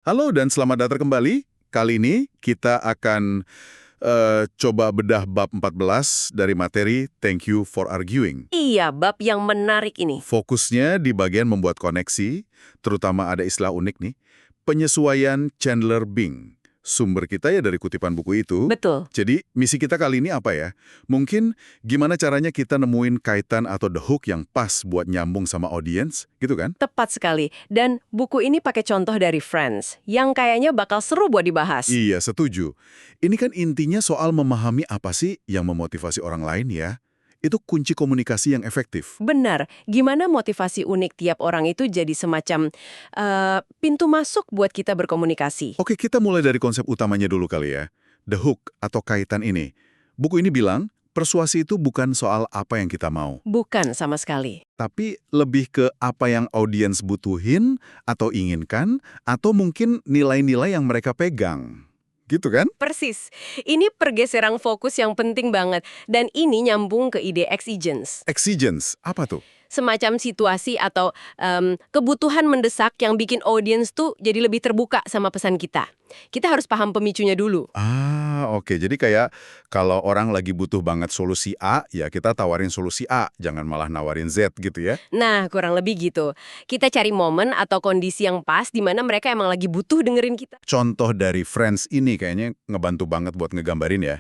Halo dan selamat datang kembali. Kali ini kita akan coba bedah bab 14 dari materi Thank You for Arguing. Iya, bab yang menarik ini. Fokusnya di bagian membuat koneksi, terutama ada istilah unik nih, penyesuaian Chandler-Bing. Sumber kita ya dari kutipan buku itu. Betul. Jadi misi kita kali ini apa ya? Mungkin gimana caranya kita nemuin kaitan atau the hook yang pas buat nyambung sama audiens, gitu kan? Tepat sekali. Dan buku ini pakai contoh dari Friends, yang kayaknya bakal seru buat dibahas. Iya, setuju. Ini kan intinya soal memahami apa sih yang memotivasi orang lain ya. Itu kunci komunikasi yang efektif. Benar, gimana motivasi unik tiap orang itu jadi semacam pintu masuk buat kita berkomunikasi. Oke, kita mulai dari konsep utamanya dulu kali ya. The hook atau kaitan ini. Buku ini bilang, persuasi itu bukan soal apa yang kita mau, Bukan sama sekali. tapi lebih ke apa yang audiens butuhin atau inginkan, atau mungkin nilai-nilai yang mereka pegang. Gitu kan? Persis. Ini pergeseran fokus yang penting banget. Dan ini nyambung ke ide exigence. Exigence, apa tuh? Semacam situasi atau kebutuhan mendesak yang bikin audiens tuh jadi lebih terbuka sama pesan kita. Kita harus paham pemicunya dulu. Oke. Jadi kayak kalau orang lagi butuh banget solusi A, ya kita tawarin solusi A, jangan malah nawarin Z gitu ya. Nah, kurang lebih gitu. Kita cari momen atau kondisi yang pas di mana mereka emang lagi butuh dengerin kita. Contoh dari Friends ini kayaknya ngebantu banget buat ngegambarin ya.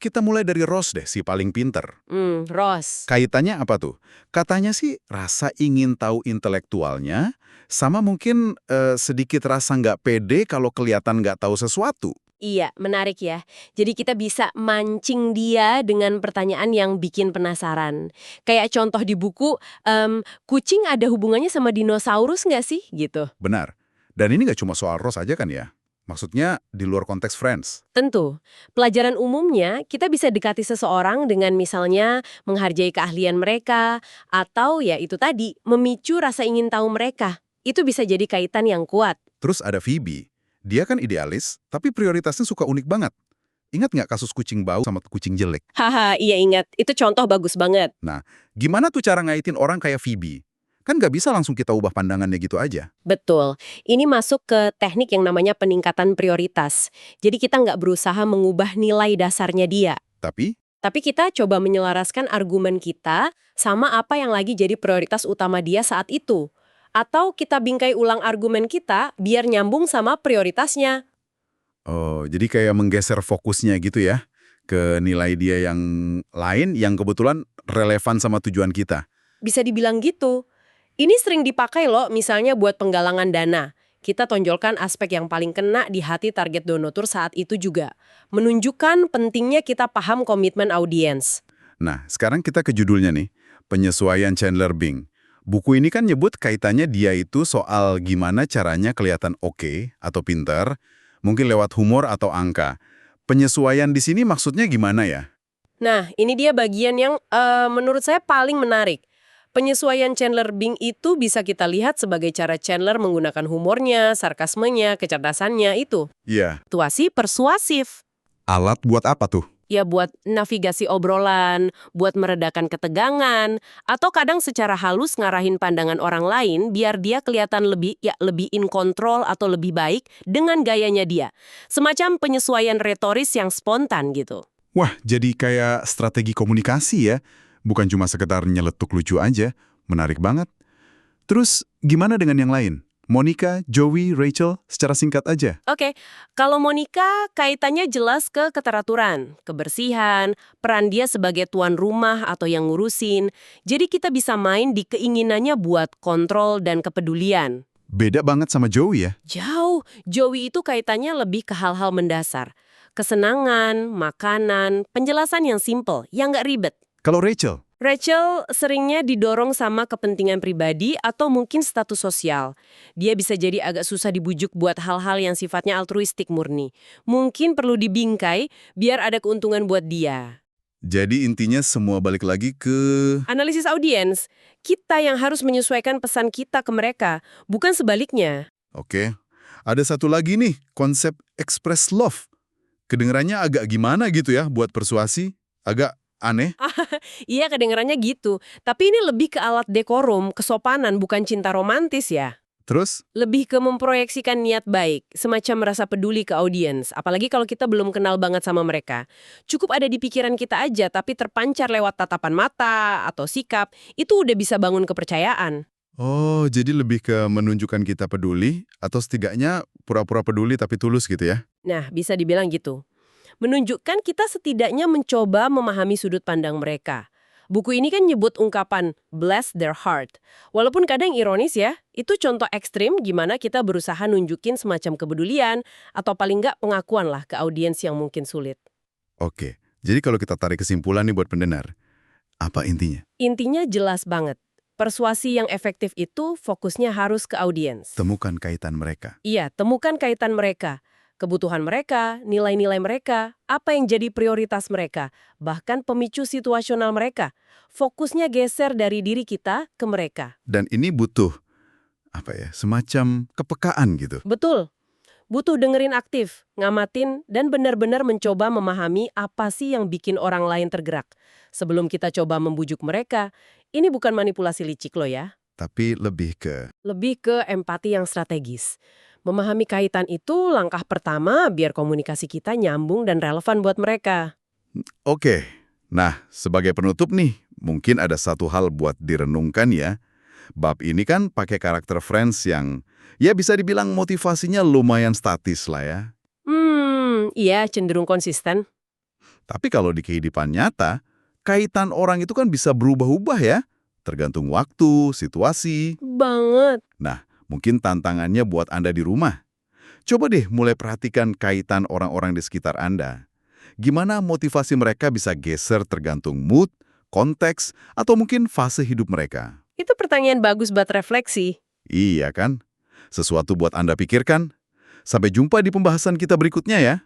Kita mulai dari Ross deh, si paling pinter. Ross. Kaitannya apa tuh? Katanya sih rasa ingin tahu intelektualnya, sama mungkin sedikit rasa nggak pede kalau kelihatan nggak tahu sesuatu. Iya, menarik ya. Jadi kita bisa mancing dia dengan pertanyaan yang bikin penasaran. Kayak contoh di buku, kucing ada hubungannya sama dinosaurus nggak sih? Gitu. Benar. Dan ini nggak cuma soal Ross aja kan ya? Maksudnya di luar konteks Friends. Tentu, pelajaran umumnya kita bisa dekati seseorang dengan misalnya menghargai keahlian mereka, atau ya itu tadi, memicu rasa ingin tahu mereka. Itu bisa jadi kaitan yang kuat. Terus ada Phoebe. Dia kan idealis, tapi prioritasnya suka unik banget. Ingat nggak kasus kucing bau sama kucing jelek? Haha, iya ingat. Itu contoh bagus banget. Nah, gimana tuh cara ngaitin orang kayak Phoebe? Kan nggak bisa langsung kita ubah pandangannya gitu aja. Betul. Ini masuk ke teknik yang namanya peningkatan prioritas. Jadi kita nggak berusaha mengubah nilai dasarnya dia. Tapi, Tapi kita coba menyelaraskan argumen kita sama apa yang lagi jadi prioritas utama dia saat itu. Atau kita bingkai ulang argumen kita biar nyambung sama prioritasnya. jadi kayak menggeser fokusnya gitu ya, ke nilai dia yang lain yang kebetulan relevan sama tujuan kita. Bisa dibilang gitu. Ini sering dipakai loh misalnya buat penggalangan dana. Kita tonjolkan aspek yang paling kena di hati target donatur saat itu juga. Menunjukkan pentingnya kita paham komitmen audiens. Nah, sekarang kita ke judulnya nih, penyesuaian Chandler-Bing. Buku ini kan nyebut kaitannya dia itu soal gimana caranya kelihatan oke atau pinter, mungkin lewat humor atau angka. Penyesuaian di sini maksudnya gimana ya? Nah, ini dia bagian yang menurut saya paling menarik. Penyesuaian Chandler-Bing itu bisa kita lihat sebagai cara Chandler menggunakan humornya, sarkasmenya, kecerdasannya itu. Iya. Situasi persuasif. Alat buat apa tuh? Ya buat navigasi obrolan, buat meredakan ketegangan, atau kadang secara halus ngarahin pandangan orang lain biar dia kelihatan lebih in control atau lebih baik dengan gayanya dia. Semacam penyesuaian retoris yang spontan gitu. Wah, jadi kayak strategi komunikasi ya. Bukan cuma sekedar nyeletuk lucu aja. Menarik banget. Terus, gimana dengan yang lain? Monica, Joey, Rachel, secara singkat aja. Oke, kalau Monica kaitannya jelas ke keteraturan, kebersihan, peran dia sebagai tuan rumah atau yang ngurusin. Jadi kita bisa main di keinginannya buat kontrol dan kepedulian. Beda banget sama Joey ya. Jauh, Joey itu kaitannya lebih ke hal-hal mendasar. Kesenangan, makanan, penjelasan yang simple, yang nggak ribet. Kalau Rachel, Rachel seringnya didorong sama kepentingan pribadi atau mungkin status sosial. Dia bisa jadi agak susah dibujuk buat hal-hal yang sifatnya altruistik murni. Mungkin perlu dibingkai biar ada keuntungan buat dia. jadi intinya semua balik lagi ke... Analisis audiens, kita yang harus menyesuaikan pesan kita ke mereka, bukan sebaliknya. Oke, ada satu lagi nih, konsep express love. Kedengerannya agak gimana gitu ya buat persuasi, agak aneh. Iya, kedengarannya gitu. Tapi ini lebih ke alat dekorum, kesopanan, bukan cinta romantis ya. Terus? Lebih ke memproyeksikan niat baik, semacam merasa peduli ke audiens, apalagi kalau kita belum kenal banget sama mereka. Cukup ada di pikiran kita aja, tapi terpancar lewat tatapan mata atau sikap, itu udah bisa bangun kepercayaan. Oh, jadi lebih ke menunjukkan kita peduli, atau setidaknya pura-pura peduli tapi tulus gitu ya? Nah, bisa dibilang gitu. Menunjukkan kita setidaknya mencoba memahami sudut pandang mereka. Buku ini kan nyebut ungkapan bless their heart. Walaupun kadang ironis ya, itu contoh ekstrim gimana kita berusaha nunjukin semacam kepedulian atau paling nggak pengakuan lah ke audiens yang mungkin sulit. Oke, jadi kalau kita tarik kesimpulan nih buat pendengar, apa intinya? Intinya jelas banget. Persuasi yang efektif itu fokusnya harus ke audiens. Temukan kaitan mereka. Iya, temukan kaitan mereka, kebutuhan mereka, nilai-nilai mereka, apa yang jadi prioritas mereka, bahkan pemicu situasional mereka. Fokusnya geser dari diri kita ke mereka. Dan ini butuh, semacam kepekaan gitu. Betul. Butuh dengerin aktif, ngamatin, dan benar-benar mencoba memahami apa sih yang bikin orang lain tergerak. Sebelum kita coba membujuk mereka, ini bukan manipulasi licik loh ya. Tapi lebih ke, Lebih ke empati yang strategis. Memahami kaitan itu langkah pertama biar komunikasi kita nyambung dan relevan buat mereka. oke. Nah, sebagai penutup nih, mungkin ada satu hal buat direnungkan ya. Bab ini kan pakai karakter Friends yang, ya bisa dibilang motivasinya lumayan statis lah ya. Iya cenderung konsisten. Tapi kalau di kehidupan nyata, kaitan orang itu kan bisa berubah-ubah ya. Tergantung waktu, situasi. Banget. Nah, mungkin tantangannya buat Anda di rumah. Coba deh mulai perhatikan kaitan orang-orang di sekitar Anda. Gimana motivasi mereka bisa geser tergantung mood, konteks, atau mungkin fase hidup mereka. Itu pertanyaan bagus buat refleksi. Iya kan? Sesuatu buat Anda pikirkan. Sampai jumpa di pembahasan kita berikutnya ya.